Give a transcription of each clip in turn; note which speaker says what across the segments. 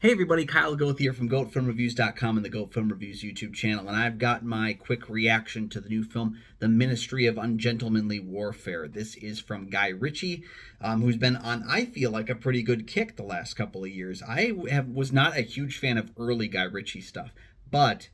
Speaker 1: Hey everybody, Kyle Goth here from GoatFilmReviews.com and the Goat Film Reviews YouTube channel, and I've got my quick reaction to the new film, The Ministry of Ungentlemanly Warfare. This is from Guy Ritchie, who's been on, I feel like, a pretty good kick the last couple of years. Was not a huge fan of early Guy Ritchie stuff, but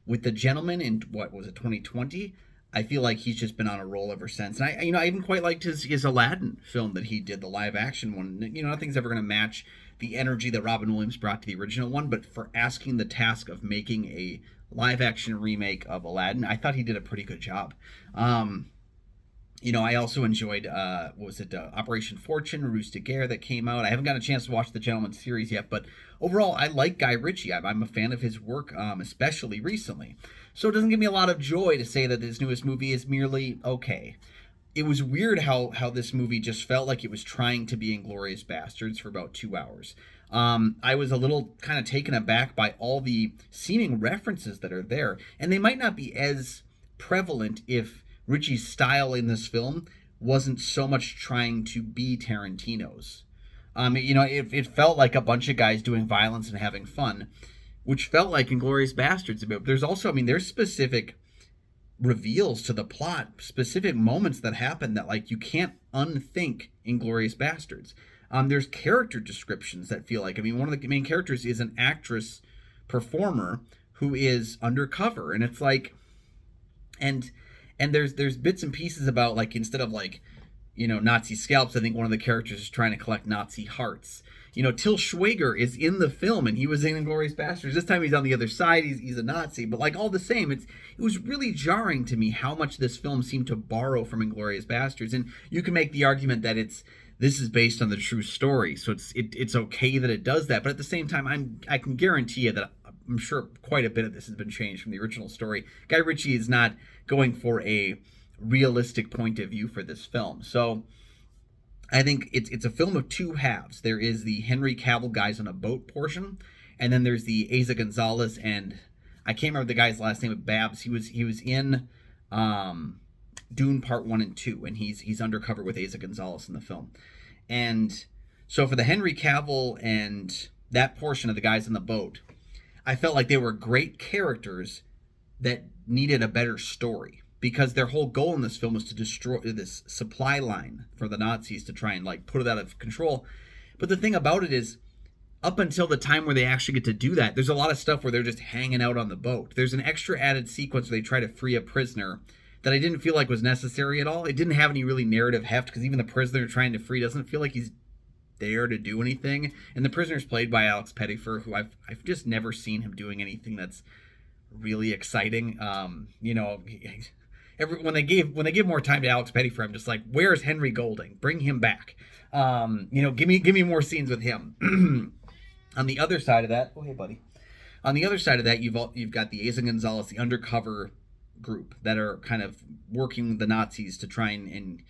Speaker 1: with The Gentleman in, what was it, 2020? I feel like he's just been on a roll ever since. And I even quite liked his Aladdin film that he did, the live action one. Nothing's ever going to match the energy that Robin Williams brought to the original one, but for asking the task of making a live action remake of Aladdin, I thought he did a pretty good job. I also enjoyed, Operation Fortune, Ruse de Guerre that came out. I haven't got a chance to watch the Gentleman series yet, but overall, I like Guy Ritchie. I'm a fan of his work, especially recently. So it doesn't give me a lot of joy to say that this newest movie is merely okay. It was weird how this movie just felt like it was trying to be Inglourious Bastards for about 2 hours. I was a little kind of taken aback by all the seeming references that are there, and they might not be as prevalent if Ritchie's style in this film wasn't so much trying to be Tarantino's. It felt like a bunch of guys doing violence and having fun, which felt like Inglourious Bastards a bit. But there's also, there's specific reveals to the plot, specific moments that happen that, like, you can't unthink Inglourious Bastards. There's character descriptions that feel like, one of the main characters is an actress performer who is undercover, and it's like, and there's bits and pieces about, like, instead of, like, Nazi scalps, I think one of the characters is trying to collect Nazi hearts. Till Schweiger is in the film, and he was in Inglourious Bastards. This time he's on the other side. He's a Nazi, but, like, all the same, it was really jarring to me how much this film seemed to borrow from Inglourious Bastards. And you can make the argument that this is based on the true story, so it's okay that it does that. But at the same time, I can guarantee you that I'm sure quite a bit of this has been changed from the original story. Guy Ritchie is not going for a realistic point of view for this film. So I think it's a film of two halves. There is the Henry Cavill guys on a boat portion, and then there's the Asa Gonzalez, and I can't remember the guy's last name, but Babs. He was in Dune Part 1 and 2, and he's undercover with Asa Gonzalez in the film. And so for the Henry Cavill and that portion of the guys on the boat, I felt like they were great characters that needed a better story, because their whole goal in this film was to destroy this supply line for the Nazis to try and, like, put it out of control. But the thing about it is, up until the time where they actually get to do that, there's a lot of stuff where they're just hanging out on the boat. There's an extra added sequence where they try to free a prisoner that I didn't feel like was necessary at all. It didn't have any really narrative heft, because even the prisoner trying to free doesn't feel like he's there to do anything. And the prisoner's played by Alex Pettyfer, who I've just never seen him doing anything that's really exciting. When they gave more time to Alex Pettyfer, I'm just like, where's Henry Golding? Bring him back. Give me more scenes with him. On the other side of that, oh hey buddy. On the other side of that, you've got the Asa Gonzalez, the undercover group that are kind of working with the Nazis to try and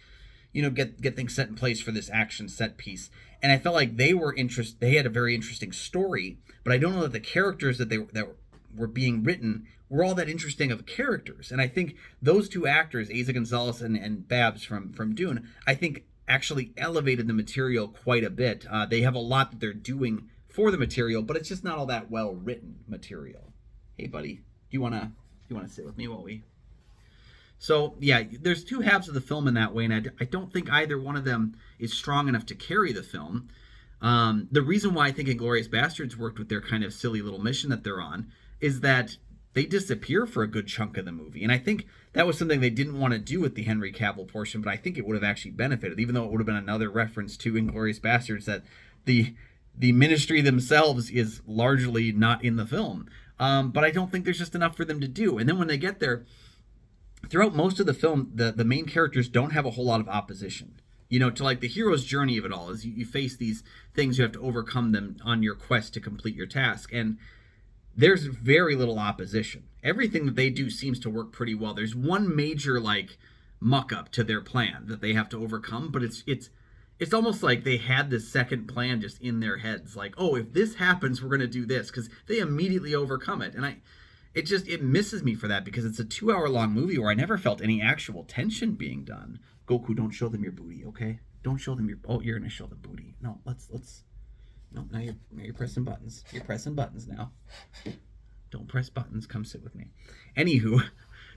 Speaker 1: get things set in place for this action set piece. And I felt like they had a very interesting story, but I don't know that the characters that were being written were all that interesting of characters. And I think those two actors, Asa Gonzalez and Babs from Dune, I think actually elevated the material quite a bit. They have a lot that they're doing for the material, but it's just not all that well written material. Hey buddy, do you wanna sit with me while we... So yeah, there's two halves of the film in that way, and I don't think either one of them is strong enough to carry the film. The reason why I think Inglourious Bastards worked with their kind of silly little mission that they're on is that they disappear for a good chunk of the movie. And I think that was something they didn't want to do with the Henry Cavill portion, but I think it would have actually benefited, even though it would have been another reference to Inglourious Bastards, that the ministry themselves is largely not in the film. But I don't think there's just enough for them to do. And then when they get there, throughout most of the film, the main characters don't have a whole lot of opposition. To, like, the hero's journey of it all is you face these things, you have to overcome them on your quest to complete your task. And there's very little opposition. Everything that they do seems to work pretty well. There's one major, like, muck up to their plan that they have to overcome, but it's almost like they had this second plan just in their heads, like, oh, if this happens, we're going to do this, because they immediately overcome it. And it misses me for that, because it's a 2-hour long movie where I never felt any actual tension being done. Goku, don't show them your booty, okay? Don't show them your... Oh, you're going to show the booty. No, let's No, now you're pressing buttons. You're pressing buttons now. Don't press buttons. Come sit with me. Anywho,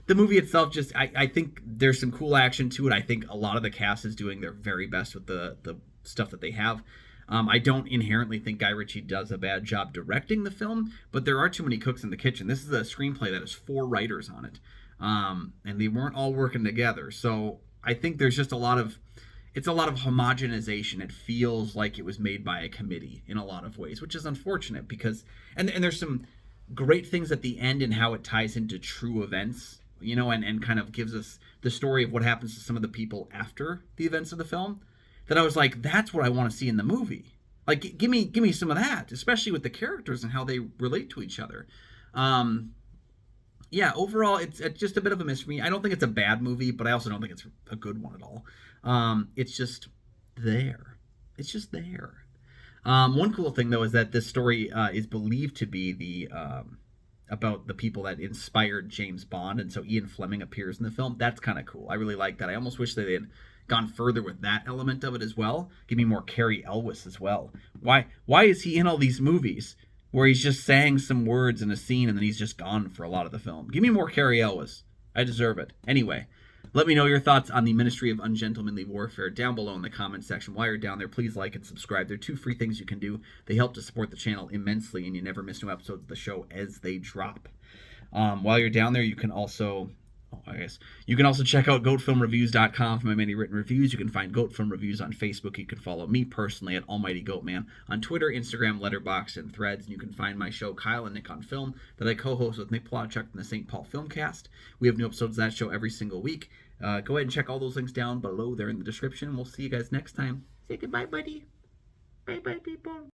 Speaker 1: the movie itself just I think there's some cool action to it. I think a lot of the cast is doing their very best with the stuff that they have. I don't inherently think Guy Ritchie does a bad job directing the film, but there are too many cooks in the kitchen. This is a screenplay that has 4 writers on it, and they weren't all working together. So I think there's just a lot of homogenization. It feels like it was made by a committee in a lot of ways, which is unfortunate because and there's some great things at the end and how it ties into true events, and kind of gives us the story of what happens to some of the people after the events of the film. That I was like, that's what I want to see in the movie. Like, give me some of that, especially with the characters and how they relate to each other. Yeah, overall, it's just a bit of a miss for me. I don't think it's a bad movie, but I also don't think it's a good one at all. It's just there. It's just there. One cool thing, though, is that this story is believed to be about the people that inspired James Bond, and so Ian Fleming appears in the film. That's kind of cool. I really like that. I almost wish they had gone further with that element of it as well. Give me more Cary Elwes as well. Why is he in all these movies where he's just saying some words in a scene and then he's just gone for a lot of the film? Give me more Cary Elwes. I deserve it. Anyway, let me know your thoughts on the Ministry of Ungentlemanly Warfare down below in the comment section. While you're down there, please like and subscribe. There are 2 free things you can do. They help to support the channel immensely, and you never miss new episodes of the show as they drop. While you're down there, you can also check out goatfilmreviews.com for my many written reviews. You can find Goat Film Reviews on Facebook. You can follow me personally at Almighty Goatman on Twitter, Instagram, Letterboxd, and Threads. And you can find my show Kyle and Nick on Film that I co-host with Nick Plotchuk from the St. Paul Filmcast. We have new episodes of that show every single week. Go ahead and check all those links down below there in the description. We'll see you guys next time. Say goodbye, buddy. Bye-bye, people.